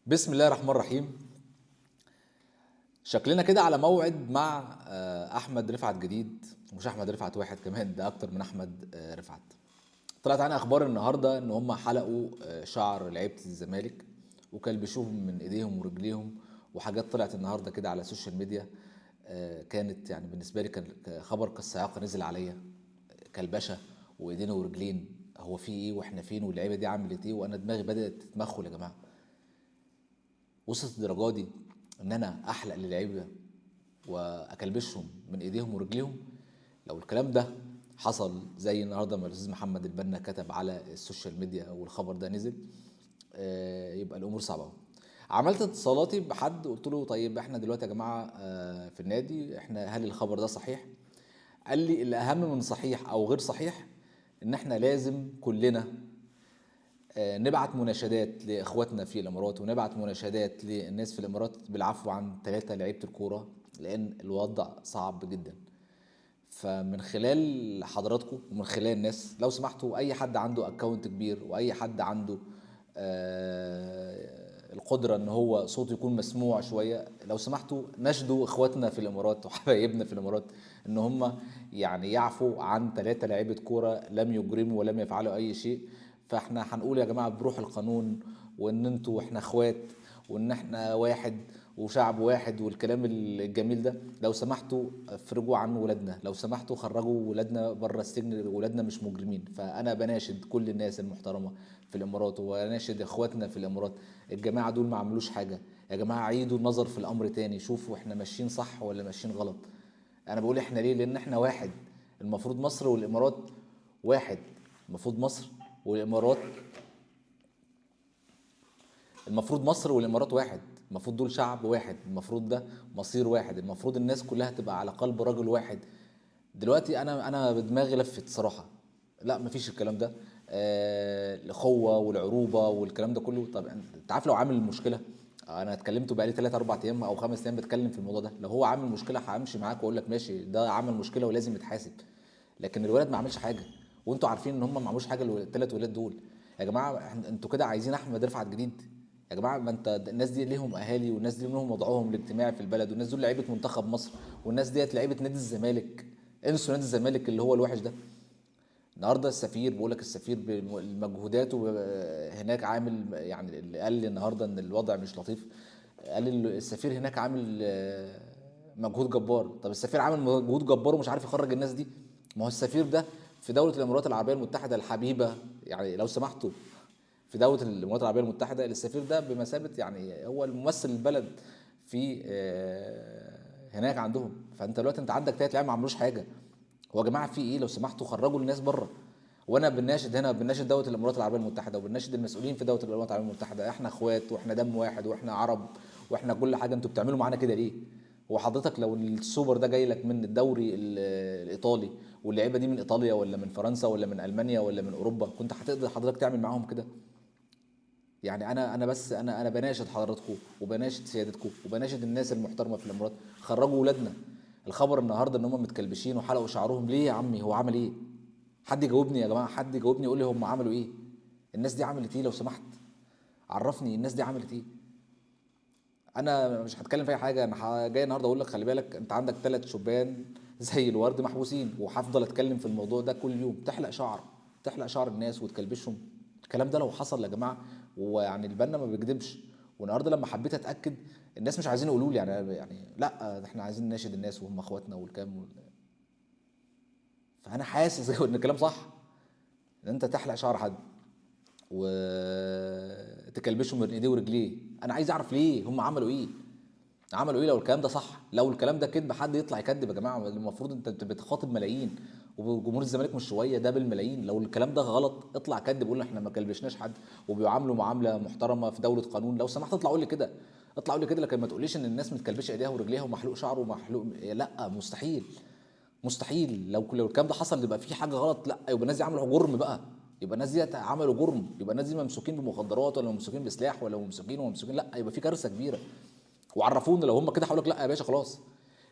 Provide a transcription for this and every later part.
بسم الله الرحمن الرحيم. شكلنا كده على موعد مع احمد رفعت جديد، مش احمد رفعت واحد، كمان ده اكتر من احمد رفعت. طلعت عن اخبار النهارده ان هم حلقوا شعر لعيبه الزمالك وكلبشوهم من ايديهم ورجليهم، وحاجات طلعت النهارده كده على السوشيال ميديا. كانت يعني بالنسبه لي كان خبر كالصاعقه نزل عليا. كلبشه وايدين ورجلين، هو في ايه واحنا فين واللعيبه دي عملت ايه؟ وانا دماغي بدات تتمخل يا جماعه. وصلت الدرجه دي ان انا احلق للعيبه واكلبشهم من ايديهم ورجليهم؟ لو الكلام ده حصل زي النهارده ما الاستاذ محمد البنا كتب على السوشيال ميديا والخبر ده نزل، يبقى الامور صعبه أوي. عملت اتصالاتي بحد، قلت له طيب احنا دلوقتي يا جماعه في النادي، احنا هل الخبر ده صحيح؟ قال لي اللي اهم من صحيح او غير صحيح ان احنا لازم كلنا نبعت مناشدات لاخواتنا في الامارات، ونبعت مناشدات للناس في الامارات بالعفو عن 3 لعيبه الكوره، لان الوضع صعب جدا. فمن خلال حضراتكم ومن خلال الناس، لو سمحتوا اي حد عنده اكونت كبير واي حد عنده القدره ان هو صوته يكون مسموع شويه، لو سمحتوا نشدوا اخواتنا في الامارات وحبايبنا في الامارات ان هم يعني يعفوا عن 3 لعيبه كوره لم يجرموا ولم يفعلوا اي شيء. فاحنا هنقول يا جماعه بروح القانون، وان انتوا احنا اخوات، وان احنا واحد وشعب واحد والكلام الجميل ده. لو سمحتوا افرجوا عن ولادنا، لو سمحتوا خرجوا ولادنا بره السجن، ولادنا مش مجرمين. فانا بناشد كل الناس المحترمه في الامارات، وبناشد اخواتنا في الامارات، الجماعه دول ما عملوش حاجه. يا جماعه عيدوا النظر في الامر تاني، شوفوا احنا ماشيين صح ولا ماشيين غلط. انا بقول احنا ليه؟ لان احنا واحد. المفروض مصر والامارات واحد. المفروض مصر والامارات المفروض مصر والامارات واحد. المفروض دول شعب واحد، المفروض ده مصير واحد، المفروض الناس كلها تبقى على قلب رجل واحد. دلوقتي انا بدماغي لفت صراحه. لا مفيش الكلام ده. الاخوه والعروبه والكلام ده كله. طب انت عارف لو عامل المشكله، انا اتكلمت بقالي 3 4 ايام او 5 ايام بتكلم في الموضوع ده، لو هو عامل مشكله همشي معاك واقول لك ماشي، ده عمل مشكله ولازم يتحاسب. لكن الولد ما عملش حاجه، وانتوا عارفين ان هم ما عملوش حاجه ال3 ولاد دول. يا جماعه انتوا كده عايزين احمد رفعت جديد؟ يا جماعه ما انت الناس دي ليهم اهالي، والناس دي ليهم وضعهم الاجتماعي في البلد، والناس دول لعيبه منتخب مصر، والناس ديت لعيبه نادي الزمالك. انسوا نادي الزمالك اللي هو الوحش ده. النهارده السفير بيقول لك، السفير بمجهوداته هناك عامل، يعني اللي قال لي النهارده ان الوضع مش لطيف، قال لي السفير هناك عامل مجهود جبار. طب السفير عامل مجهود جبار ومش عارف يخرج الناس دي؟ ما هو السفير ده في دولة الإمارات العربية المتحدة الحبيبة، يعني لو سمحتوا، في دولة الإمارات العربية المتحدة السفير ده بمثابة يعني هو الممثل البلد في هناك عندهم. فأنت دلوقتي أنت عندك 3 لعيبة ما عملوش حاجة. هو يا جماعه في ايه؟ لو سمحتوا خرجوا الناس بره. وانا بناشد هنا، بناشد دوله الامارات العربيه المتحده، وبناشد المسؤولين في دوله الامارات العربيه المتحده، احنا اخوات واحنا دم واحد واحنا عرب واحنا كل حاجه. انتوا بتعملوا معانا كده ليه؟ هو حضرتك لو السوبر ده جاي لك من الدوري الايطالي، واللعيبه دي من ايطاليا ولا من فرنسا ولا من المانيا ولا من اوروبا، كنت هتقدر حضرتك تعمل معاهم كده؟ يعني انا بس انا بناشد حضراتكم وبناشد سيادتكم وبناشد الناس المحترمه في الامارات، خرجوا ولادنا. الخبر النهارده ان هم متكلبشين وحلقوا شعرهم، ليه يا عمي؟ هو عمل ايه؟ حد يجاوبني يا جماعه، حد يجاوبني يقول لي هم عملوا ايه؟ الناس دي عملت ايه لو سمحت؟ عرفني الناس دي عملت ايه. انا مش هتكلم في اي حاجه، انا جاي النهارده اقول لك خلي بالك انت عندك 3 شبان زي الورد محبوسين، وهفضل اتكلم في الموضوع ده كل يوم. تحلق شعر، تحلق شعر الناس وتكلبشهم؟ الكلام ده لو حصل يا جماعه، ويعني البنا ما بيكذبش. والنهارده لما حبيت اتاكد، الناس مش عايزين يقولوا لي، يعني لا ده احنا عايزين نناشد الناس وهم اخواتنا والكلام فانا حاسس ان الكلام صح، ان انت تحلق شعر حد وتكلبشه من ايديه ورجليه. انا عايز اعرف ليه، هم عملوا ايه؟ عملوا ايه لو الكلام ده صح؟ لو الكلام ده كذب حد يطلع يكذب يا جماعه. المفروض انت بتخاطب ملايين، وجمهور الزمالك مش شويه، ده بالملايين. لو الكلام ده غلط اطلع كذب، قول احنا ما كلبشناش حد وبيعاملوا معامله محترمه في دوله قانون. لو سمحت اطلع قول لي كده، اطلع قول لي كده. لكن ما تقوليش ان الناس متكلبشه ايديها ورجليها ومحلوق شعره ومحلوق، لا مستحيل. مستحيل. لو الكلام ده حصل يبقى في حاجه غلط. لا يبقى الناس دي عملوا جرم بقى، يبقى الناس دي عملوا جرم، يبقى الناس دي ممسوكين بمخدرات ولا ممسوكين بسلاح ولا ممسوكين وممسوكين، لا يبقى في كارثه كبيره. وعرفونا لو هم كده، هقول لك لا يا باشا خلاص.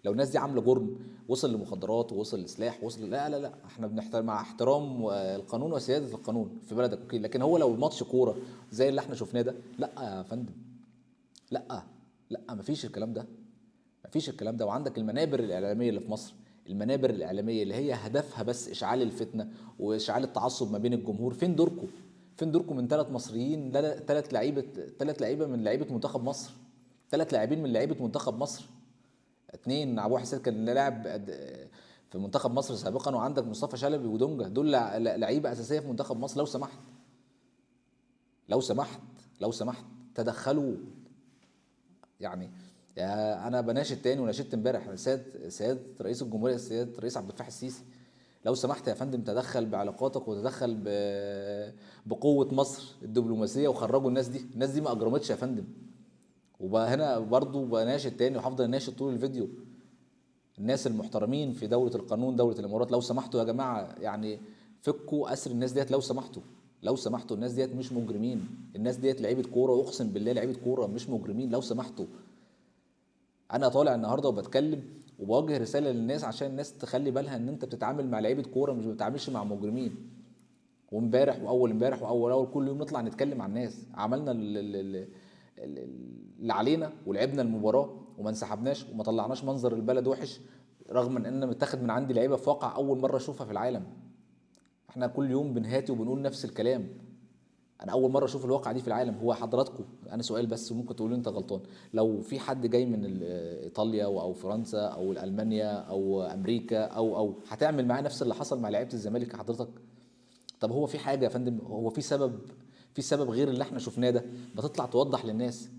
لو الناس دي عامله جرم وصل لمخدرات ووصل لسلاح وصل، لا لا لا، احنا بنحترم مع احترام القانون وسياده القانون في بلدك اوكي. لكن هو لو ماتش كوره زي اللي احنا شفناه ده، لا يا فندم، لا لا، مفيش الكلام ده، مفيش الكلام ده. وعندك المنابر الاعلاميه اللي في مصر، المنابر الاعلاميه اللي هي هدفها بس اشعال الفتنه واشعال التعصب ما بين الجمهور، فين دوركم؟ فين دوركم من ثلاث مصريين؟ لا، ثلاث لعيبه من لعيبه منتخب مصر، ثلاث لاعبين من لعيبه منتخب مصر. اتنين، ابو حسين كان لاعب في منتخب مصر سابقا، وعندك مصطفى شلبي ودونجا، دول لعيبه اساسيه في منتخب مصر. لو سمحت، لو سمحت، لو سمحت تدخلوا يعني. انا بناشد تاني وناشدت امبارح سياده رئيس الجمهوريه، سياده الرئيس عبد الفتاح السيسي، لو سمحت يا فندم تدخل بعلاقاتك وتدخل بقوه مصر الدبلوماسيه وخرجوا الناس دي. الناس دي ما اجرمتش يا فندم. وبقى هنا برضو بناشد تاني وهفضل اناشد طول الفيديو، الناس المحترمين في دولة القانون، دولة الإمارات، لو سمحتوا يا جماعة يعني فكوا أسر الناس ديت، لو سمحتوا، لو سمحتوا. الناس ديت مش مجرمين، الناس ديت لعيبة كورة، أقسم بالله لعيبة كورة مش مجرمين، لو سمحتوا. أنا طالع النهاردة وبتكلم وبوجه رسالة للناس عشان الناس تخلي بالها إن أنت بتتعامل مع لعيبة كورة، مش بتتعاملش مع مجرمين. وامبارح واول امبارح واول اول كل يوم نطلع نتكلم عن الناس، عملنا اللي علينا ولعبنا المباراه وما انسحبناش وما طلعناش منظر البلد وحش، رغم ان انا متاخد من عندي لعيبه في واقع اول مره اشوفها في العالم. احنا كل يوم بنهاتي وبنقول نفس الكلام، انا اول مره اشوف الواقع دي في العالم. هو حضراتكم، انا سؤال بس وممكن تقولوا انت غلطان، لو في حد جاي من ايطاليا او فرنسا او المانيا او امريكا او هتعمل معاه نفس اللي حصل مع لعيبه الزمالك حضرتك؟ طب هو في حاجه يا فندم؟ هو في سبب؟ في سبب غير اللي احنا شفناه ده؟ بتطلع توضح للناس.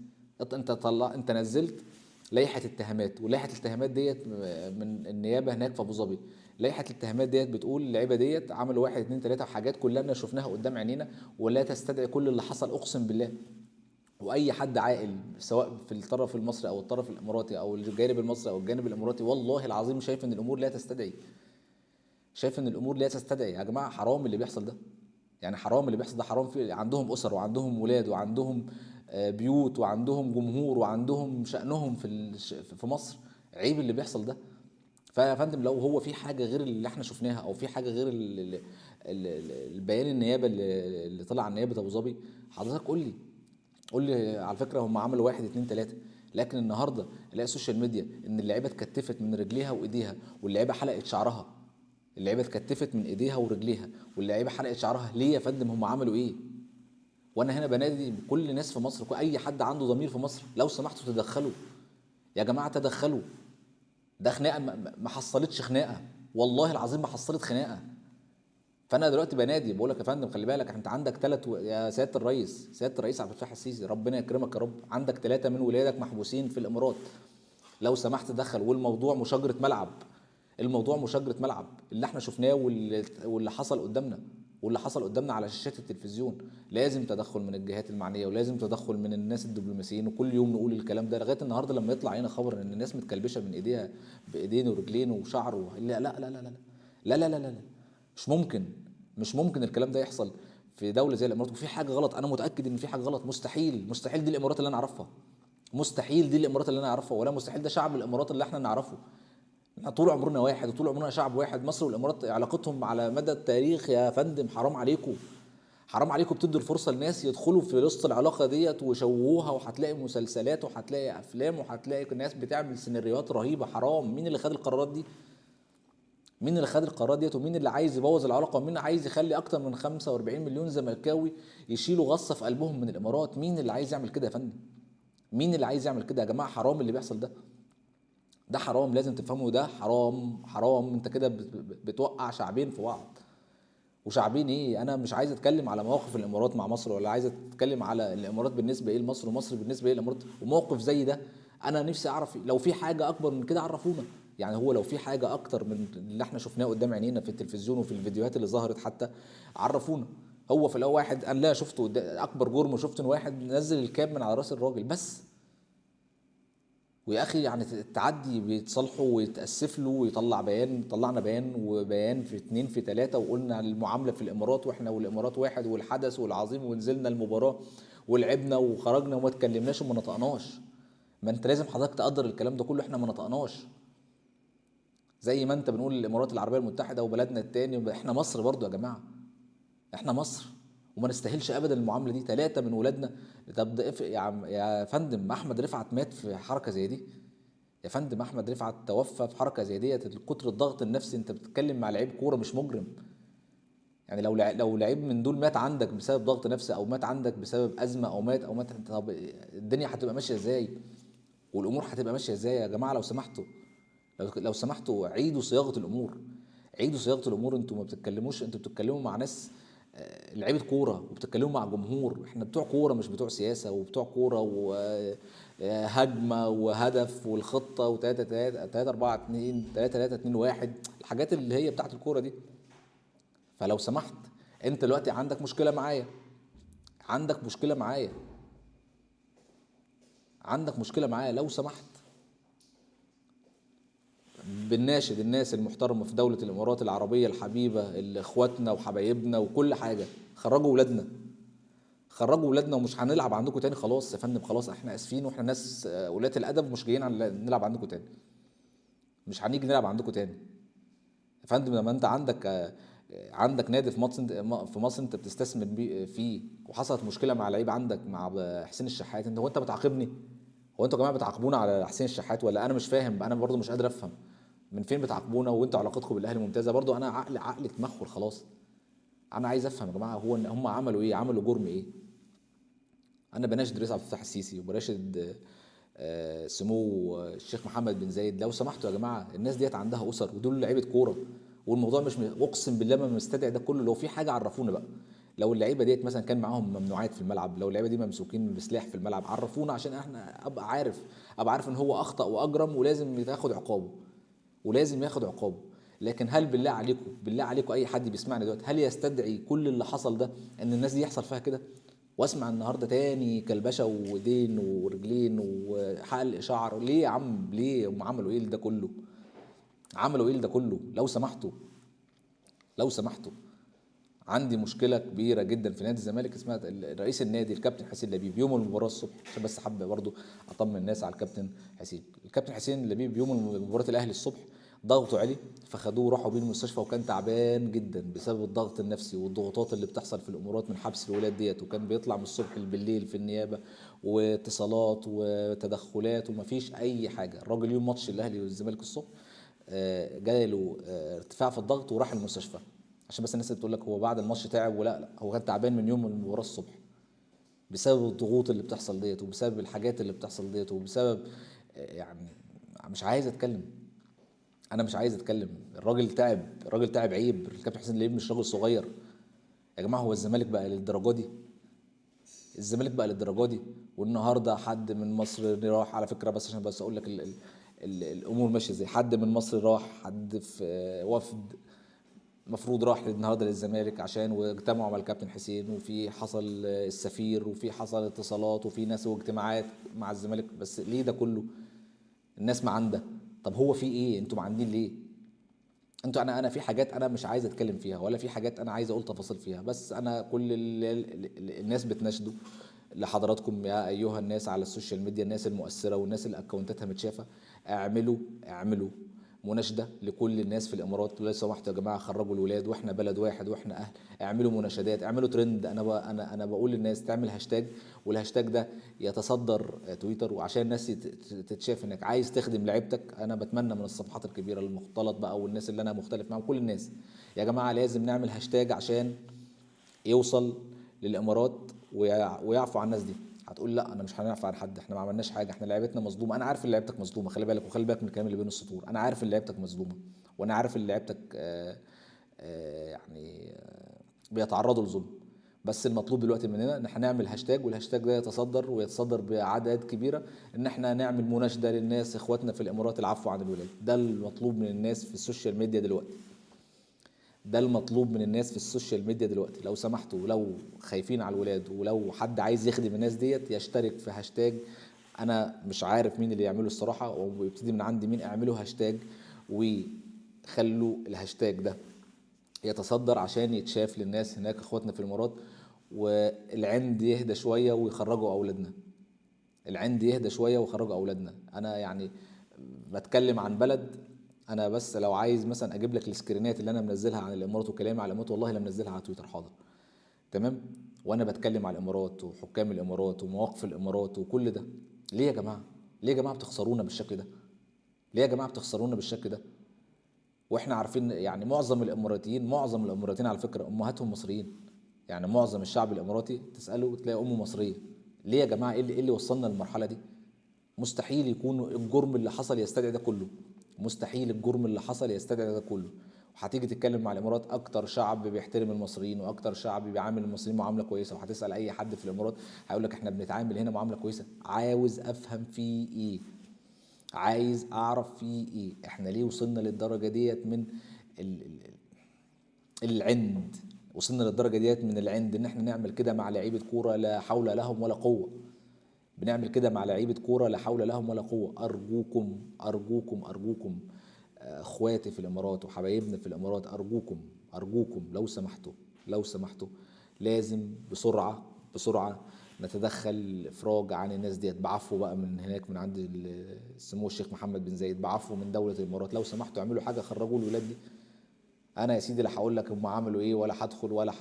انت نزلت لائحه اتهامات، ولائحه الاتهامات ديت من النيابه هناك في ابو ظبي. لائحه الاتهامات ديت بتقول اللعيبه ديت عملوا واحد اتنين تلاته وحاجات كلنا شفناها قدام عينينا ولا تستدعي كل اللي حصل، اقسم بالله. واي حد عاقل سواء في الطرف المصري او الطرف الاماراتي او الجانب المصري او الجانب الاماراتي، والله العظيم شايف ان الامور لا تستدعي، شايف ان الامور لا تستدعي. يا جماعه حرام اللي بيحصل ده، يعني حرام اللي بيحصل ده، حرام. في عندهم اسر وعندهم ولاد وعندهم بيوت وعندهم جمهور وعندهم شأنهم في مصر، عيب اللي بيحصل ده. فيا فندم لو هو في حاجه غير اللي احنا شفناها او في حاجه غير البيان النيابه اللي طلع عن نيابه ابو ظبي، حضرتك قول لي، قول لي على فكره هم عملوا واحد اتنين تلاته. لكن النهارده الاقي السوشيال ميديا ان اللعيبه اتكتفت من رجليها وايديها، واللعيبه حلقت شعرها، اللعيبه اتكتفت من ايديها ورجليها واللعيبه حلقت شعرها. ليه يا فندم؟ هم عملوا ايه؟ وانا هنا بنادي كل الناس في مصر، اي حد عنده ضمير في مصر، لو سمحتوا تدخلوا يا جماعه، تدخلوا. ده خناقه ما حصلتش خناقه، والله العظيم ما حصلت خناقه. فانا دلوقتي بنادي بقول لك يا فندم خلي بالك، انت عندك يا سياده الرئيس، سياده الرئيس عبد الفتاح السيسي ربنا يكرمك يا رب، عندك ثلاثه من ولادك محبوسين في الامارات، لو سمحت دخل. والموضوع مشاجره ملعب، الموضوع مشاجره ملعب اللي احنا شفناه واللي حصل قدامنا، واللي حصل قدامنا على شاشات التلفزيون. لازم تدخل من الجهات المعنيه ولازم تدخل من الناس الدبلوماسيين، وكل يوم نقول الكلام ده لغايه النهارده لما يطلع هنا خبر ان الناس متكلبشه من ايديها بايدين ورجلين وشعر لا لا لا لا لا لا لا لا لا لا. مش ممكن، مش ممكن الكلام ده يحصل في دوله زي الامارات. وفي حاجه غلط، انا متاكد ان في حاجه غلط. مستحيل، مستحيل دي الامارات اللي انا اعرفها، مستحيل دي الامارات اللي انا اعرفها، ولا مستحيل ده شعب الامارات اللي احنا نعرفه. احنا طول عمرنا واحد وطول عمرنا شعب واحد. مصر والامارات علاقتهم على مدى التاريخ يا فندم، حرام عليكم، حرام عليكم بتدوا الفرصه لناس يدخلوا في وسط العلاقه ديت ويشوهوها، وهتلاقي مسلسلات وهتلاقي افلام وهتلاقي ناس بتعمل سيناريوهات رهيبه. حرام. مين اللي خد القرارات دي؟ مين اللي خد القرارات ديت؟ ومين اللي عايز يبوظ العلاقه؟ ومين عايز يخلي اكتر من 45 مليون زملكاوي يشيلوا غصه في قلبهم من الامارات؟ مين اللي عايز يعمل كده يا فندم؟ مين اللي عايز يعمل كده يا جماعه؟ حرام اللي بيحصل ده، ده حرام، لازم تفهموا ده حرام، حرام. انت كده بتوقع شعبين في بعض. وشعبين ايه؟ انا مش عايز اتكلم على مواقف الامارات مع مصر، ولا عايز اتكلم على الامارات بالنسبه ايه لمصر ومصر بالنسبه ايه للامارات، وموقف زي ده انا نفسي اعرف لو في حاجه اكبر من كده عرفونا. يعني هو لو في حاجه اكتر من اللي احنا شفناه قدام عينينا في التلفزيون وفي الفيديوهات اللي ظهرت حتى، عرفونا. هو في الاول واحد انا لا شفته اكبر جرم وشفت ان واحد نزل الكاب من على راس الراجل بس. ويا اخي يعني التعدي بيتصالحوا ويتاسف له ويطلع بيان، طلعنا بيان وبيان في اتنين في تلاته وقلنا المعامله في الامارات واحنا والامارات واحد والحدث والعظيم، ونزلنا المباراه ولعبنا وخرجنا وما اتكلمناش وما نطقناش. ما انت لازم حضرتك تقدر الكلام ده كله، احنا ما نطقناش. زي ما انت بنقول الامارات العربيه المتحده وبلدنا التاني، احنا مصر برضو يا جماعه، احنا مصر. وما نستاهلش ابدا المعامله دي. 3 من ولادنا. طب ده يا عم يا فندم، احمد رفعت مات في حركه زي دي. يا فندم احمد رفعت توفى في حركه زي ديت. كتر الضغط النفسي، انت بتتكلم مع لعيب كوره مش مجرم. يعني لو لعيب من دول مات عندك بسبب ضغط نفسي، او مات عندك بسبب ازمه، او مات، طب الدنيا هتبقى ماشيه ازاي؟ والامور هتبقى ماشيه ازاي يا جماعه؟ لو سمحتوا، لو سمحتوا عيدوا صياغه الامور. عيدوا صياغه الامور. انتوا ما بتتكلموش، انتوا بتتكلموا مع ناس لعيبه كوره، وبتتكلموا مع جمهور. احنا بتوع كوره مش بتوع سياسه، وبتوع كوره وهجمه وهدف والخطه و3 3 3 4 2 3 3 2 1، الحاجات اللي هي بتاعت الكوره دي. فلو سمحت، انت دلوقتي عندك مشكله معايا، عندك مشكله معايا، عندك مشكله معايا، لو سمحت. بنناشد الناس المحترمه في دوله الامارات العربيه الحبيبه، اللي اخواتنا وحبايبنا وكل حاجه، خرجوا ولادنا، خرجوا ولادنا، ومش هنلعب عندكم تاني. خلاص يا فندم، خلاص احنا اسفين، واحنا ناس ولاة الادب، مش جايين نلعب عندكم تاني. مش هنيجي نلعب عندكم تاني يا فندم. لما انت عندك نادي في مصر، في مصر انت بتستثمر فيه، وحصلت مشكله مع لعيب عندك، مع حسين الشحات، انت بتعاقبني؟ هو انتوا يا جماعه بتعاقبونا على حسين الشحات، ولا انا مش فاهم؟ انا برضو مش قادر افهم من فين بتعاقبونا، وانتوا علاقتكم بالاهلي ممتازه. برضو انا عقلي اتمخول خلاص. انا عايز افهم يا جماعه، هو ان هم عملوا ايه؟ عملوا جرم ايه؟ انا بناشد رئيس عبد الفتاح السيسي، وبناشد سمو الشيخ محمد بن زايد، لو سمحتوا يا جماعه، الناس ديت عندها اسر، ودول لعيبه كوره، والموضوع مش اقسم بالله ما مستدعي ده كله. لو في حاجه عرفونا بقى. لو اللعيبه ديت مثلا كان معاهم ممنوعات في الملعب، لو اللعيبه دي ممسوكين بسلاح في الملعب، عرفونا عشان احنا ابقى عارف ان هو اخطا واجرم، ولازم ياخد عقابه، ولازم ياخد عقابه. لكن هل بالله عليكم، بالله عليكم، اي حد بيسمعني دلوقتي، هل يستدعي كل اللي حصل ده ان الناس دي يحصل فيها كده؟ واسمع النهارده تاني كلبشه ودين ورجلين وحلق شعر. ليه يا عم؟ ليه هم عملوا ايه ده كله؟ عملوا ايه ده كله؟ لو سمحتوا، لو سمحتوا. عندي مشكله كبيره جدا في نادي الزمالك، اسمها رئيس النادي الكابتن حسين لبيب. يوم المباراه الصبح، عشان بس حابب برضو اطمن الناس على الكابتن حسين. الكابتن حسين لبيب يوم مباراه الاهلي الصبح ضغطه عالي، فخدوه راحوا بيه المستشفى، وكان تعبان جدا بسبب الضغط النفسي والضغوطات اللي بتحصل في الامورات من حبس الولاد ديت. وكان بيطلع من الصبح بالليل في النيابه، واتصالات وتدخلات، ومفيش اي حاجه. الراجل يوم ماتش الاهلي والزمالك الصبح جاله ارتفاع في الضغط، وراح المستشفى. عشان بس الناس اللي بتقول لك هو بعد الماتش تعب، ولا لا، هو كان تعبان من يوم المباراه الصبح، بسبب الضغوط اللي بتحصل ديت، وبسبب الحاجات اللي بتحصل ديت، وبسبب يعني مش عايز اتكلم. انا مش عايز اتكلم. الراجل تعب، الراجل تعب. عيب. الكابتن حسين لبيب مش راجل صغير يا جماعه. هو الزمالك بقى للدرجه دي؟ الزمالك بقى للدرجه دي؟ والنهارده حد من مصر راح، على فكره، بس عشان بس اقول لك الامور ماشيه ازاي. حد من مصر راح، حد في وفد المفروض راح النهارده للزمالك عشان، واجتمعوا مع الكابتن حسين، وفي حصل السفير، وفي حصل اتصالات، وفي ناس واجتماعات مع الزمالك. بس ليه ده كله؟ الناس معاندة. طب هو في ايه؟ انتوا معاندين ليه؟ انتوا، انا في حاجات انا مش عايز اتكلم فيها، ولا في حاجات انا عايز اقول تفاصيل فيها. بس انا كل الناس بتناشدوا لحضراتكم يا ايها الناس على السوشيال ميديا، الناس المؤثره والناس اللي اكونتاتها متشافه، اعملوا مناشده لكل الناس في الامارات. لو سمحتوا يا جماعه، خرجوا الولاد، واحنا بلد واحد، واحنا اهل. اعملوا مناشدات، اعملوا ترند. انا بقول للناس تعمل هاشتاج، والهاشتاج ده يتصدر تويتر، وعشان الناس تتشاف انك عايز تخدم لعيبتك. انا بتمنى من الصفحات الكبيره المختلط بقى، والناس اللي انا مختلف معاهم، كل الناس يا جماعه لازم نعمل هاشتاج عشان يوصل للامارات ويعفو عن الناس دي. هتقول لا، انا مش هنعفو عن حد، احنا ما عملناش حاجه، احنا لعيبتنا مظلومه. انا عارف ان لعيبتك مظلومه، خلي بالك، وخلي بالك من الكلام اللي بين السطور. انا عارف ان لعيبتك مظلومه، وانا عارف ان لعيبتك يعني بيتعرضوا لظلم. بس المطلوب دلوقتي مننا ان احنا نعمل هاشتاج، والهاشتاج ده يتصدر، ويتصدر باعداد كبيره، ان احنا نعمل مناشده للناس اخواتنا في الامارات العفو عن الولاد. ده المطلوب من الناس في السوشيال ميديا دلوقتي. ده المطلوب من الناس في السوشيال ميديا دلوقتي. لو سمحتوا، ولو خايفين على الولاد، ولو حد عايز يخدم الناس ديت، يشترك في هاشتاج. انا مش عارف مين اللي يعمله الصراحه، ويبتدي من عندي مين. اعملوا هاشتاج، وخلوا الهاشتاج ده يتصدر عشان يتشاف للناس هناك اخواتنا في الامارات، والعند يهدى شويه ويخرجوا اولادنا. العند يهدى شويه ويخرجوا اولادنا. انا يعني بتكلم عن بلد. انا بس لو عايز مثلا اجيب لك السكرينات اللي انا منزلها عن الامارات وكلامي على الامارات، والله لا منزلها على تويتر. حاضر، تمام. وانا بتكلم على الامارات وحكام الامارات ومواقف الامارات وكل ده. ليه يا جماعه؟ ليه يا جماعه بتخسرونا بالشكل ده؟ ليه يا جماعه بتخسرونا بالشكل ده؟ واحنا عارفين يعني معظم الاماراتيين على فكره امهاتهم مصريين. يعني معظم الشعب الاماراتي تساله تلاقي امه مصريه. ليه يا جماعه؟ إيه اللي وصلنا للمرحله دي؟ مستحيل يكون الجرم اللي حصل يستدعي ده كله. مستحيل الجرم اللي حصل يستدعي ده كله. وهتيجي تتكلم مع الامارات، اكتر شعب بيحترم المصريين واكتر شعب بيعامل المصريين معامله كويسه، وهتسال اي حد في الامارات هيقول لك احنا بنتعامل هنا معامله كويسه. عاوز افهم فيه ايه؟ عايز اعرف فيه ايه؟ احنا ليه وصلنا للدرجه ديت من ال- ال- العند؟ وصلنا للدرجه ديت من العند ان احنا نعمل كده مع لعيبه كوره لا حول لهم ولا قوه. بنعمل كده مع لعيبه كوره لا حول لهم ولا قوه. ارجوكم ارجوكم ارجوكم، اخواتي في الامارات وحبايبنا في الامارات، ارجوكم ارجوكم لو سمحتوا، لو سمحتوا لازم بسرعه بسرعه نتدخل افراج عن الناس ديت بعفو بقى من هناك من عند سمو الشيخ محمد بن زايد، بعفو من دوله الامارات. لو سمحتوا اعملوا حاجه، خرجوا الولاد دي. انا يا سيدي لا هقول لك هم عملوا ايه ولا هدخل ولا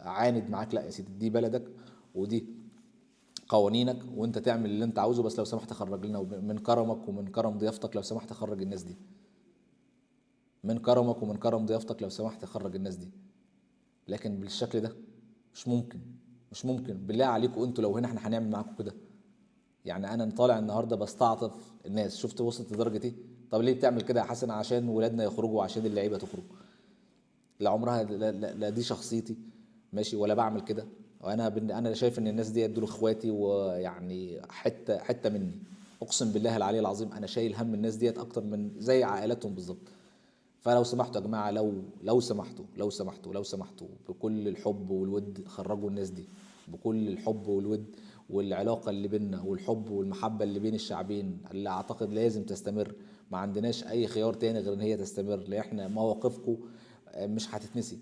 هعاند معاك، لا يا سيدي دي بلدك ودي قوانينك وانت تعمل اللي انت عاوزه، بس لو سمحت خرج لنا من كرمك ومن كرم ضيافتك لو سمحت خرج الناس دي. من كرمك ومن كرم ضيافتك لو سمحت خرج الناس دي. لكن بالشكل ده مش ممكن. مش ممكن بالله عليكم انتوا لو هنا احنا هنعمل معاكم كده؟ يعني انا طالع النهارده بستعطف الناس، شفت وصلت لدرجه ايه؟ طب ليه بتعمل كده يا حسن؟ عشان ولادنا يخرجوا وعشان اللعيبه تخرج. لا عمرها لا دي شخصيتي ماشي ولا بعمل كده. وانا انا شايف ان الناس دي دول اخواتي ويعني حته مني. اقسم بالله العلي العظيم انا شايل هم الناس ديت اكتر من زي عائلاتهم بالظبط. فلو سمحتوا يا جماعه، لو سمحتوا بكل الحب والود خرجوا الناس دي. بكل الحب والود والعلاقه اللي بيننا والحب والمحبه اللي بين الشعبين اللي اعتقد لازم تستمر. ما عندناش اي خيار تاني غير ان هي تستمر، لان احنا مواقفكم مش هتتنسي.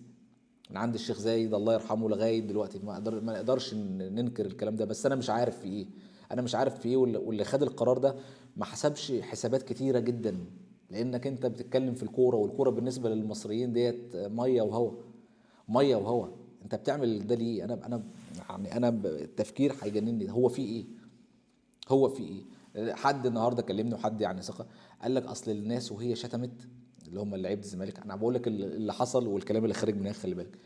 من عند الشيخ زايد الله يرحمه لغايه دلوقتي ما نقدرش ننكر الكلام ده. بس انا مش عارف في ايه. انا مش عارف في ايه. واللي خد القرار ده ما حسبش حسابات كتيره جدا. لانك انت بتتكلم في الكوره، والكوره بالنسبه للمصريين ديت ميه وهوا. ميه وهوا. انت بتعمل ده ليه؟ انا يعني انا التفكير هيجنني. هو في ايه؟ هو في ايه؟ حد النهارده كلمني وحد يعني ثقه قال لك اصل الناس وهي شتمت اللي هم لعيبه الزمالك. انا بقول لك اللي حصل والكلام اللي خارج منها، خلي بالك.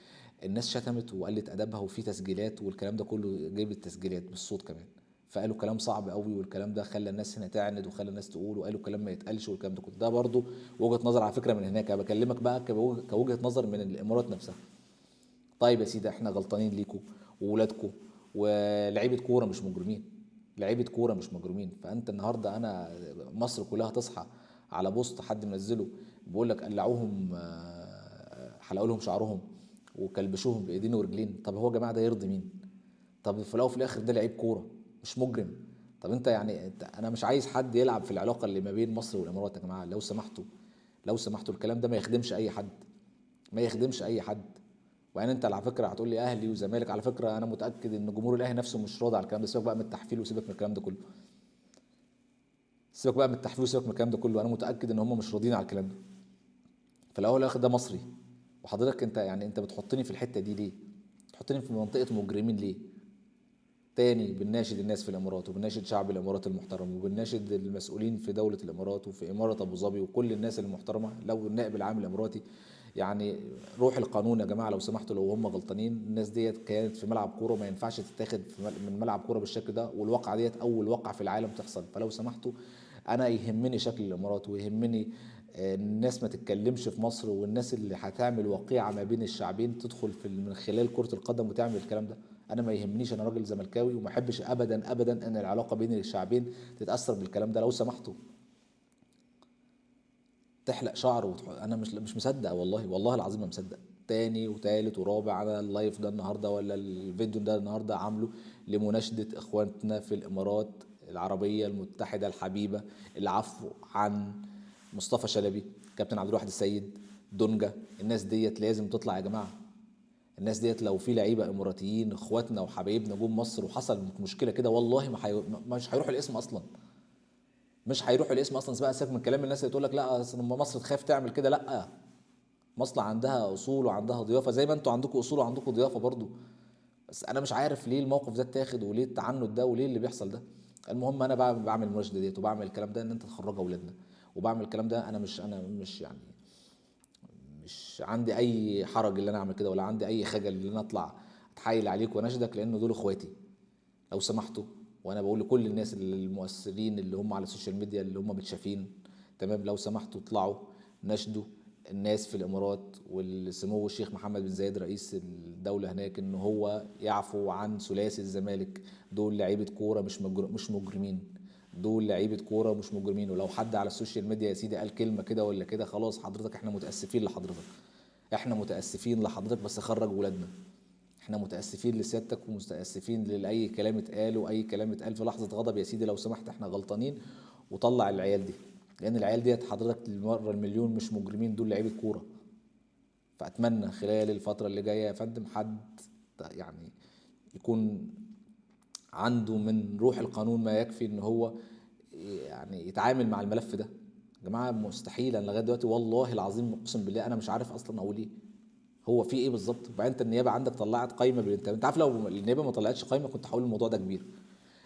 الناس شتمت وقلت ادبها وفي تسجيلات والكلام ده كله جايب التسجيلات بالصوت كمان. فقالوا كلام صعب قوي، والكلام ده خلى الناس هنا تعند وخلى الناس تقول، وقالوا كلام ما يتقالش والكلام ده كله. ده برضو وجهه نظر على فكره من هناك. انا بكلمك بقى كوجهه نظر من الامارات نفسها. طيب يا سيدي احنا غلطانين ليكوا وولادكوا ولعيبه كوره مش مجرمين. لعيبه كوره مش مجرمين. فانت النهارده انا مصر كلها تصحى على بوست حد منزله بيقول لك قلعوهم حلقوا لهم شعرهم وكلبشوهم بايدين ورجلين. طب هو يا جماعه ده يرضي مين؟ طب في الاول وفي الاخر ده لعيب كوره مش مجرم. طب انت يعني انا مش عايز حد يلعب في العلاقه اللي ما بين مصر والامارات يا جماعه. لو سمحتوا، لو سمحتوا الكلام ده ما يخدمش اي حد. ما يخدمش اي حد. وبعدين انت على فكره هتقول لي اهلي وزمالك، على فكره انا متاكد ان جمهور الاهلي نفسه مش راضي على الكلام ده. سيبك بقى من التحفيل وسيبك من الكلام ده كله. سيبك بقى من التحفيل وسيبك من الكلام ده كله. انا متاكد ان هم مش راضيين على الكلام ده. في الاول والاخر ده مصري. وحضرتك انت يعني انت بتحطني في الحته دي ليه؟ بتحطني في منطقه مجرمين ليه؟ تاني بنناشد الناس في الامارات وبنناشد شعب الامارات المحترم وبنناشد المسؤولين في دوله الامارات وفي اماره ابو ظبي وكل الناس المحترمه، لو النائب العام الاماراتي يعني روح القانون يا جماعه لو سمحتوا. لو هم غلطانين الناس ديت كانت في ملعب كوره ما ينفعش تتاخد من ملعب كوره بالشكل ده. والواقعه ديت اول واقعه في العالم تحصل. فلو سمحتوا انا يهمني شكل الامارات ويهمني الناس ما تتكلمش في مصر، والناس اللي هتعمل وقيعه ما بين الشعبين تدخل في من خلال كره القدم وتعمل الكلام ده. انا ما يهمنيش. انا راجل زملكاوي وما احبش ابدا ابدا ان العلاقه بين الشعبين تتاثر بالكلام ده. لو سمحتوا تحلق شعر انا مش مصدق والله. والله العظيم ما مصدق. تاني وتالت ورابع انا اللايف ده النهارده ولا الفيديو ده النهارده عامله لمناشده اخواننا في الامارات العربيه المتحده الحبيبه. العفو عن مصطفى شلبي، كابتن عبد الواحد السيد، دونجا. الناس ديت لازم تطلع يا جماعه. الناس ديت لو في لعيبه اماراتيين اخواتنا وحبايبنا جم مصر وحصل مشكله كده والله مش هيروحوا الاسم اصلا. مش هيروحوا الاسم اصلا. بقى سيبك من كلام الناس اللي تقول لك لا اصل لما مصر تخاف تعمل كده. لا، مصر عندها اصول وعندها ضيافه زي ما انتوا عندكم اصول وعندكم ضيافه برضو. بس انا مش عارف ليه الموقف ده اتاخد وليه التعنت ده وليه اللي بيحصل ده. المهم انا بعمل المناشده ديت وبعمل الكلام ده ان انت تخرج اولادنا، وبعمل الكلام ده. انا مش يعني مش عندي اي حرج ان انا اعمل كده، ولا عندي اي خجل ان انا اطلع اتحايل عليك واناشدك، لان دول اخواتي لو سمحتوا. وانا بقول لكل الناس المؤثرين اللي هم على السوشيال ميديا اللي هم متشافين، تمام، لو سمحتوا اطلعوا ناشدوا الناس في الامارات والسمو الشيخ محمد بن زايد رئيس الدوله هناك ان هو يعفو عن ثلاثي الزمالك. دول لعيبه كوره مش مجرمين. دول لعيبه كوره مش مجرمين. ولو حد على السوشيال ميديا يا سيدي قال كلمه كده ولا كده، خلاص حضرتك احنا متاسفين لحضرتك. احنا متاسفين لحضرتك، بس خرج ولادنا. احنا متاسفين لسيادتك ومتاسفين لاي كلام اتقال واي كلام اتقال في لحظه غضب يا سيدي، لو سمحت احنا غلطانين. وطلع العيال دي، لان العيال ديت حضرتك المره المليون مش مجرمين، دول لعيبه كوره. فاتمنى خلال الفتره اللي جايه يا فندم حد يعني يكون عنده من روح القانون ما يكفي ان هو يعني يتعامل مع الملف ده. يا جماعه مستحيل، انا لغايه دلوقتي والله العظيم اقسم بالله انا مش عارف اصلا اقول ايه. هو في ايه بالظبط؟ وبعدين انت النيابه عندك طلعت قائمه انت عارف لو النيابه ما طلعتش قائمه كنت هقول الموضوع ده كبير.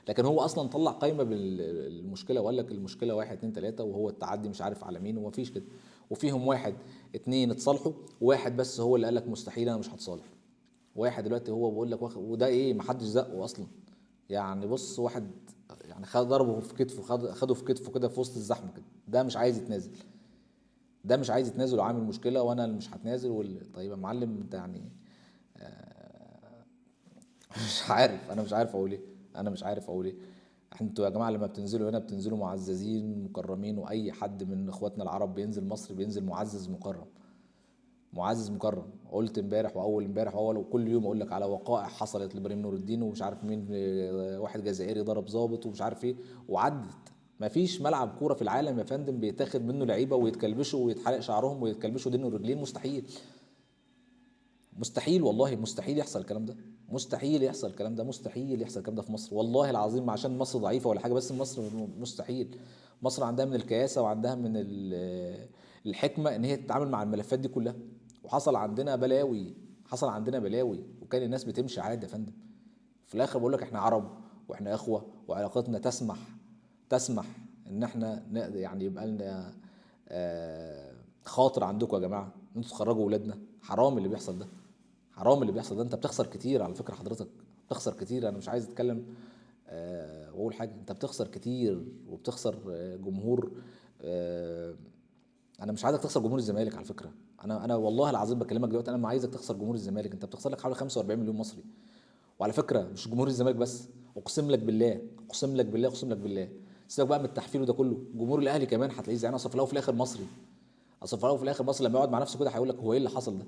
لكن هو اصلا طلع قائمه بالمشكله وقال لك المشكله واحد اتنين تلاته، وهو التعدي مش عارف على مين، ومفيش كده. وفيهم واحد اتنين اتصالحوا، وواحد بس هو اللي قال لك مستحيل انا مش هتصالح. واحد دلوقتي هو بيقول لك وده ايه، محدش زقه اصلا. يعني بص واحد يعني خد ضربه في كتفه، خده في كتفه كده في وسط الزحمه كده، ده مش عايز يتنازل. ده مش عايز يتنازل وعامل مشكله، وانا اللي مش هتنازل طيب يا معلم انت يعني مش عارف، انا مش عارف اقول ايه. انا مش عارف اقول ايه. انتوا يا جماعه لما بتنزلوا هنا بتنزلوا معززين مكرمين، واي حد من اخواتنا العرب بينزل مصر بينزل معزز مكرم. معزز مكرم. قلت امبارح واول امبارح واول وكل يوم اقول لك على وقائع حصلت لابراهيم نور الدين ومش عارف مين، واحد جزائري ضرب ضابط ومش عارف ايه وعدت. مفيش ملعب كوره في العالم يا فندم بيتاخد منه لعيبه ويتكلبشوا ويتحلق شعرهم ويتكلبشوا دين ورجلين. مستحيل. مستحيل والله، مستحيل يحصل الكلام ده. مستحيل يحصل الكلام ده. مستحيل يحصل الكلام ده في مصر والله العظيم، عشان مصر ضعيفة ولا حاجة، بس مصر مستحيل. مصر عندها من الكياسة وعندها من الحكمة ان هي تتعامل مع الملفات دي كلها. وحصل عندنا بلاوي. حصل عندنا بلاوي وكان الناس بتمشي عادي يا فندم. في الاخر بقول لك احنا عرب واحنا اخوة وعلاقتنا تسمح ان احنا يعني يبقى لنا خاطر عندكم يا جماعة ان انتوا تخرجوا ولادنا. حرام اللي بيحصل ده. حرام اللي بيحصل ده. انت بتخسر كتير على فكره حضرتك. بتخسر كتير. انا مش عايز اتكلم واقول حاجه. انت بتخسر كتير وبتخسر جمهور. آه انا مش عايزك تخسر جمهور الزمالك على فكره. انا والله العظيم بكلمك دلوقتي، انا ما عايزك تخسر جمهور الزمالك. انت بتخسر لك حوالي 45 مليون مصري. وعلى فكره مش جمهور الزمالك بس، اقسم لك بالله اقسم لك بالله اقسم لك بالله. سيبك بقى من التحفيل وده كله، جمهور الاهلي كمان هتلاقيه زعلان. اصل في الاول وفي الاخر مصري. اصل في الاول وفي الاخر مصر لما يقعد مع نفسه كده هيقول لك هو ايه اللي حصل ده.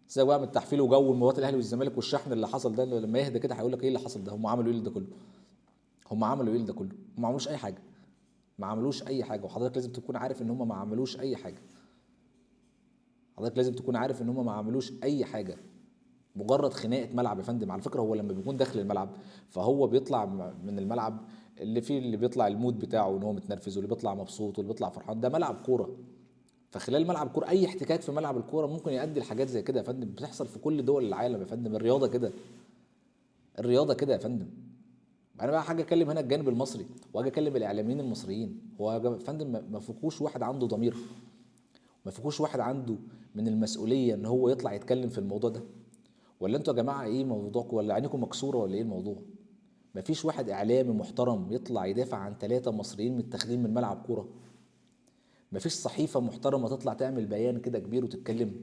سيبك بقى من التحفيل وجو مباراه الاهلي والزمالك والشحن اللي حصل ده، لما يهدى كده هيقول لك ايه اللي حصل ده. هم عملوا ايه ده كله؟ هم عملوا ايه ده كله؟ هم ما عملوش اي حاجه. ما عملوش اي حاجه. وحضرتك لازم تكون عارف ان هم ما عملوش اي حاجه. حضرتك لازم تكون عارف ان هم ما عملوش اي حاجه. مجرد خناقه ملعب يا فندم. على فكره هو لما بيكون داخل الملعب فهو بيطلع من الملعب اللي فيه اللي بيطلع المود بتاعه ان هو متنرفز، واللي بيطلع مبسوط، واللي بيطلع فرحان. ده ملعب كوره. فخلال ملعب الكوره اي احتكاك في ملعب الكوره ممكن يؤدي لحاجات زي كده يا فندم. بتحصل في كل دول العالم يا فندم. الرياضه كده. الرياضه كده يا فندم. انا بقى حاجه اكلم هنا الجانب المصري واجي اكلم الاعلاميين المصريين. هو يا فندم ما فيكوش واحد عنده ضمير؟ ما فيكوش واحد عنده من المسؤوليه ان هو يطلع يتكلم في الموضوع ده؟ ولا انتوا يا جماعه ايه موضوعكم؟ ولا عينيكم مكسوره ولا ايه الموضوع؟ ما فيش واحد اعلامي محترم يطلع يدافع عن ثلاثه مصريين متاخدين من ملعب كوره؟ ما فيش صحيفه محترمه تطلع تعمل بيان كده كبير وتتكلم؟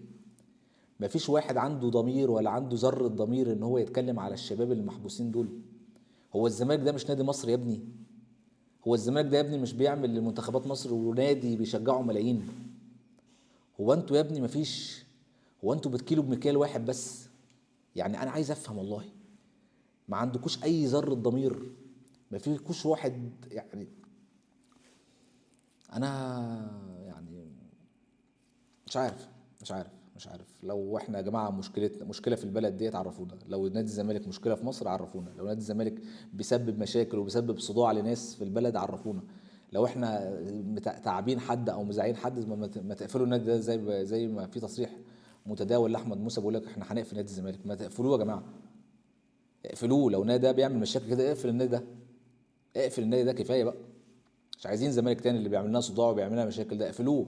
ما فيش واحد عنده ضمير ولا عنده ذره ضمير ان هو يتكلم على الشباب المحبوسين دول؟ هو الزمالك ده مش نادي مصر يا ابني؟ هو الزمالك ده يا ابني مش بيعمل لمنتخبات مصر ونادي بيشجعه ملايين؟ هو انتوا يا ابني مفيش؟ هو انتوا بتكيلوا بمكيال واحد بس؟ يعني انا عايز افهم والله. ما عندكوش اي ذرة ضمير؟ ما فيكوش واحد يعني. انا يعني مش عارف لو احنا يا جماعه مشكلتنا مشكله في البلد ديت عرفونا. لو نادي الزمالك مشكله في مصر عرفونا. لو نادي الزمالك بيسبب مشاكل وبيسبب صداع لناس في البلد عرفونا. لو احنا تعبين حد او مزعين حد ما تقفلوا النادي ده زي ما في تصريح متداول لاحمد موسى بيقول لك احنا هنقفل نادي الزمالك. ما تقفلوه يا جماعه. اقفلوه. لو النادي ده بيعمل مشاكل كده، اقفل النادي ده، اقفل النادي ده، كفايه بقى. مش عايزين زمالك تاني اللي بيعمل لنا صداع وبيعمل لنا مشاكل ده. اقفلوه،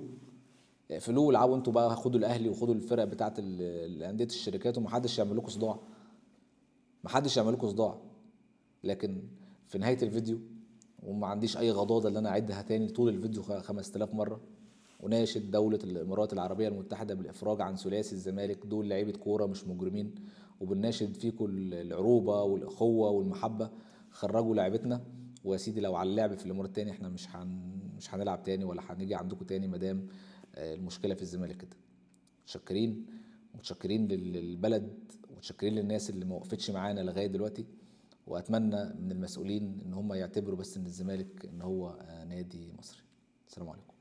اقفلوه والعبوا انتوا بقى، خدوا الاهلي وخدوا الفرق بتاعه الانديه الشركات، ومحدش يعمل لكم صداع، محدش يعمل لكم صداع. لكن في نهايه الفيديو، وما عنديش اي غضاضه ان انا اعدها تاني طول الفيديو 5000 مره، وناشد دولة الإمارات العربية المتحدة بالإفراج عن ثلاثي الزمالك، دول لعيبة كورة مش مجرمين. وبنناشد فيكم العروبة والأخوة والمحبة، خرجوا لعيبتنا. ويا سيدي لو على اللعب في الإمارات تاني، احنا مش هنلعب تاني ولا هنيجي عندكم تاني، مادام المشكلة في الزمالك كده. متشكرين، متشكرين للبلد، ومتشكرين للناس اللي ما وقفتش معانا لغاية دلوقتي. وأتمنى من المسؤولين إن هم يعتبروا بس إن الزمالك إن هو نادي مصري. السلام عليكم.